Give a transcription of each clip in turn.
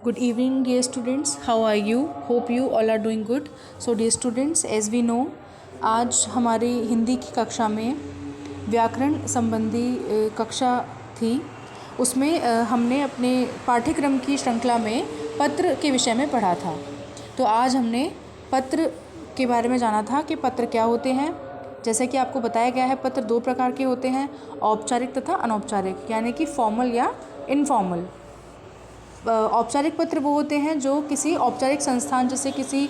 Good evening, dear students. How are you? Hope you all are doing good. So, dear students, as we know, आज हमारी हिंदी की कक्षा में व्याकरण संबंधी कक्षा थी। उसमें हमने अपने पाठ्यक्रम की श्रृंखला में पत्र के विषय में पढ़ा था। तो आज हमने पत्र के बारे में जाना था कि पत्र क्या होते हैं। जैसे कि आपको बताया गया है, पत्र दो प्रकार के होते हैं, औपचारिक तथा अनौपचारिक, यानी कि फॉर्मल या इनफॉर्मल। औपचारिक पत्र वो होते हैं जो किसी औपचारिक संस्थान, जैसे किसी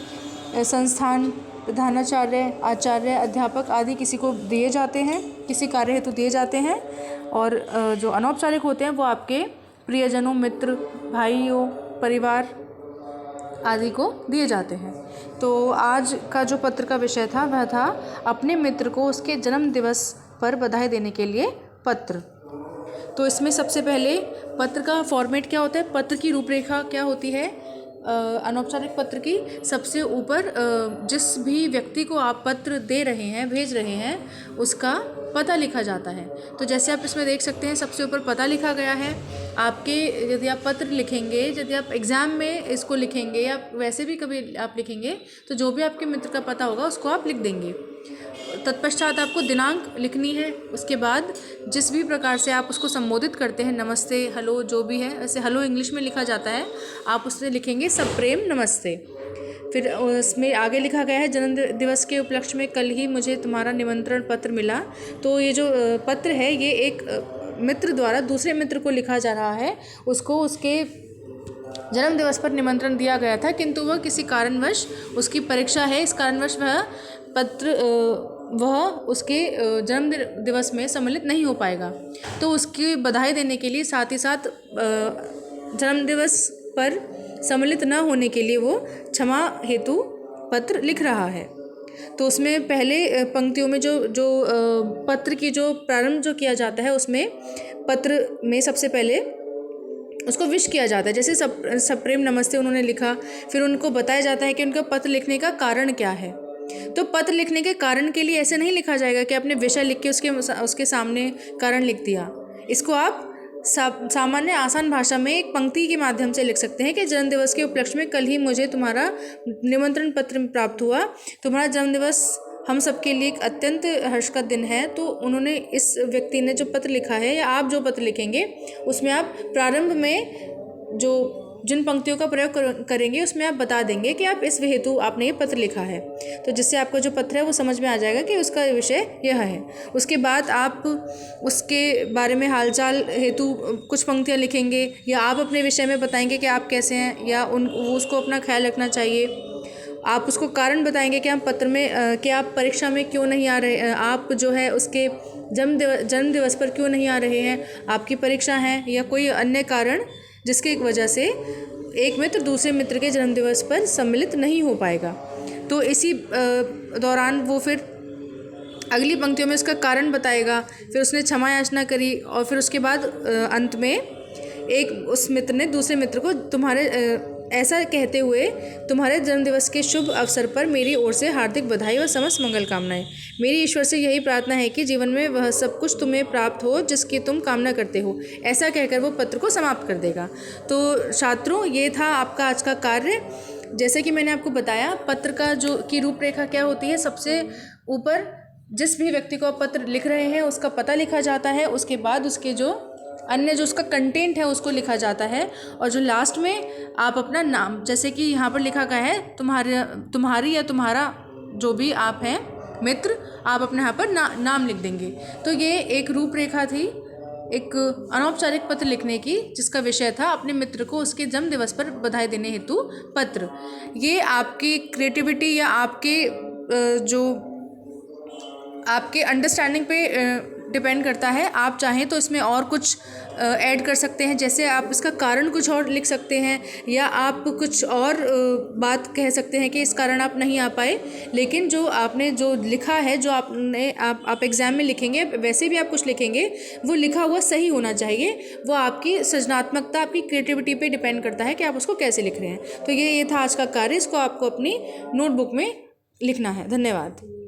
संस्थान, प्रधानाचार्य, आचार्य, अध्यापक आदि किसी को दिए जाते हैं, किसी कार्य हेतु दिए जाते हैं। और जो अनौपचारिक होते हैं वो आपके प्रियजनों, मित्र, भाइयों, परिवार आदि को दिए जाते हैं। तो आज का जो पत्र का विषय था वह था अपने मित्र को उसके जन्म दिवस पर बधाई देने के लिए पत्र। तो इसमें सबसे पहले पत्र का फॉर्मेट क्या होता है, पत्र की रूपरेखा क्या होती है। अनौपचारिक पत्र की सबसे ऊपर जिस भी व्यक्ति को आप पत्र दे रहे हैं, भेज रहे हैं, उसका पता लिखा जाता है। तो जैसे आप इसमें देख सकते हैं, सबसे ऊपर पता लिखा गया है। आपके यदि आप पत्र लिखेंगे, यदि आप एग्ज़ाम में इसको लिखेंगे या वैसे भी कभी आप लिखेंगे, तो जो भी आपके मित्र का पता होगा उसको आप लिख देंगे। तत्पश्चात आपको दिनांक लिखनी है। उसके बाद जिस भी प्रकार से आप उसको संबोधित करते हैं, नमस्ते, हेलो, जो भी है, वैसे हेलो इंग्लिश में लिखा जाता है, आप उससे लिखेंगे सप्रेम नमस्ते। फिर उसमें आगे लिखा गया है, जन्म दिवस के उपलक्ष्य में कल ही मुझे तुम्हारा निमंत्रण पत्र मिला। तो ये जो पत्र है ये एक मित्र द्वारा दूसरे मित्र को लिखा जा रहा है। उसको उसके जन्म दिवस पर निमंत्रण दिया गया था, किंतु वह किसी कारणवश, उसकी परीक्षा है, इस कारणवश वह उसके जन्म दिवस में सम्मिलित नहीं हो पाएगा। तो उसकी बधाई देने के लिए, साथ ही साथ जन्म दिवस पर सम्मिलित न होने के लिए वो क्षमा हेतु पत्र लिख रहा है। तो उसमें पहले पंक्तियों में जो पत्र की जो प्रारंभ जो किया जाता है, उसमें पत्र में सबसे पहले उसको विश किया जाता है। जैसे सप्रेम नमस्ते उन्होंने लिखा, फिर उनको बताया जाता है कि उनका पत्र लिखने का कारण क्या है। तो पत्र लिखने के कारण के लिए ऐसे नहीं लिखा जाएगा कि आपने विषय लिख के उसके सामने कारण लिख दिया। इसको आप सामान्य आसान भाषा में एक पंक्ति के माध्यम से लिख सकते हैं कि जन्मदिवस के उपलक्ष्य में कल ही मुझे तुम्हारा निमंत्रण पत्र प्राप्त हुआ। तुम्हारा जन्मदिवस हम सबके लिए एक अत्यंत हर्ष का दिन है। तो उन्होंने, इस व्यक्ति ने जो पत्र लिखा है, या आप जो पत्र लिखेंगे, उसमें आप प्रारंभ में जिन पंक्तियों का प्रयोग करेंगे उसमें आप बता देंगे कि आप इस हेतु आपने ये पत्र लिखा है। तो जिससे आपका जो पत्र है वो समझ में आ जाएगा कि उसका विषय यह है। उसके बाद आप उसके बारे में हालचाल हेतु कुछ पंक्तियाँ लिखेंगे, या आप अपने विषय में बताएंगे कि आप कैसे हैं, या वो उसको अपना ख्याल रखना चाहिए। आप उसको कारण बताएंगे कि आप पत्र में कि आप परीक्षा में क्यों नहीं आ रहे, आप जो है उसके जन्म दिवस पर क्यों नहीं आ रहे हैं, आपकी परीक्षा है या कोई अन्य कारण जिसकी वजह से एक मित्र दूसरे मित्र के जन्मदिवस पर सम्मिलित नहीं हो पाएगा। तो इसी दौरान वो फिर अगली पंक्तियों में उसका कारण बताएगा। फिर उसने क्षमा याचना करी, और फिर उसके बाद अंत में उस मित्र ने दूसरे मित्र को ऐसा कहते हुए, तुम्हारे जन्मदिवस के शुभ अवसर पर मेरी ओर से हार्दिक बधाई और समस्त मंगल कामनाएं। मेरी ईश्वर से यही प्रार्थना है कि जीवन में वह सब कुछ तुम्हें प्राप्त हो जिसकी तुम कामना करते हो। ऐसा कहकर वो पत्र को समाप्त कर देगा। तो छात्रों, ये था आपका आज का कार्य। जैसे कि मैंने आपको बताया, पत्र का की रूपरेखा क्या होती है। सबसे ऊपर जिस भी व्यक्ति को आप पत्र लिख रहे हैं उसका पता लिखा जाता है। उसके बाद उसके जो उसका कंटेंट है उसको लिखा जाता है, और जो लास्ट में आप अपना नाम, जैसे कि यहाँ पर लिखा गया है तुम्हारी या तुम्हारा जो भी आप हैं मित्र, आप अपने यहाँ पर नाम लिख देंगे। तो ये एक रूपरेखा थी एक अनौपचारिक पत्र लिखने की, जिसका विषय था अपने मित्र को उसके जन्म दिवस पर बधाई देने हेतु पत्र। ये आपकी क्रिएटिविटी या आपके अंडरस्टैंडिंग पे डिपेंड करता है। आप चाहें तो इसमें और कुछ ऐड कर सकते हैं, जैसे आप इसका कारण कुछ और लिख सकते हैं, या आप कुछ और बात कह सकते हैं कि इस कारण आप नहीं आ पाए। लेकिन जो आपने जो लिखा है, जो आप एग्ज़ाम में लिखेंगे, वैसे भी आप कुछ लिखेंगे, वो लिखा हुआ सही होना चाहिए। वो आपकी सृजनात्मकता, आपकी क्रिएटिविटी पे डिपेंड करता है कि आप उसको कैसे लिख रहे हैं। तो ये था आज का कार्य। इसको आपको अपनी नोटबुक में लिखना है। धन्यवाद।